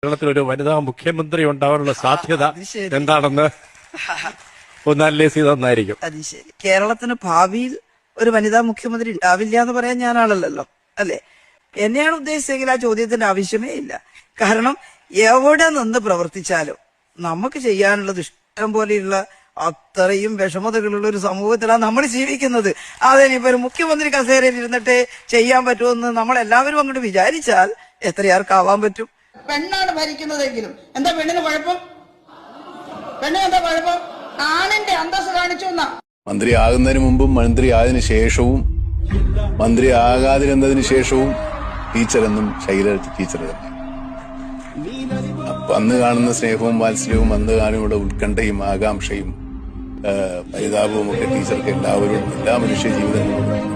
കേരളത്തിലൊരു വനിതാ മുഖ്യമന്ത്രി ഉണ്ടാവാനുള്ള സാധ്യത എന്താണെന്ന് ഒന്ന് അനലൈസ് ചെയ്ത് നന്നായിരിക്കും. അത് ശരി. കേരളത്തിന് ഭാവിയിൽ ഒരു വനിതാ മുഖ്യമന്ത്രി ഉണ്ടാവില്ല എന്ന് പറയാൻ ഞാനാളല്ലോ, അല്ലെ? എന്നെയാണ് ഉദ്ദേശിച്ചെങ്കിൽ ആ ചോദ്യത്തിന്റെ ആവശ്യമേ ഇല്ല. കാരണം എവിടെ നിന്ന് പ്രവർത്തിച്ചാലും നമുക്ക് ചെയ്യാനുള്ളത് ഇഷ്ടം പോലെയുള്ള അത്രയും വിഷമതകളുള്ള ഒരു സമൂഹത്തിലാണ് നമ്മൾ ജീവിക്കുന്നത്. അതിനിപ്പോ ഒരു മുഖ്യമന്ത്രി കസേരയിൽ ഇരുന്നിട്ട് ചെയ്യാൻ പറ്റുമെന്ന് നമ്മളെല്ലാവരും അങ്ങോട്ട് വിചാരിച്ചാൽ എത്രയാർക്കാവാൻ പറ്റും? പെണ്ണാണ് ഭരിക്കുന്നതെങ്കിലും എന്താ പെണ്ണിന് കുഴപ്പം? പെണ്ണിന് എന്താ കുഴപ്പം? ആണിന്റെ അന്തസ് കാണിച്ചു എന്നാ. മന്ത്രി ആകുന്നതിന് മുമ്പും മന്ത്രി ആയതിനു ശേഷവും മന്ത്രി ആകാതിരുന്നതിന് ശേഷവും ടീച്ചറെന്നും ശൈല ടീച്ചർ തന്നെ. അപ്പൊ അന്ന് കാണുന്ന സ്നേഹവും വാത്സല്യവും അന്ന് കാണുന്ന ഉത്കണ്ഠയും ആകാംക്ഷയും പരിതാപവും ഒക്കെ ടീച്ചർക്ക് എല്ലാവരും എല്ലാ മനുഷ്യ ജീവിതങ്ങളിലും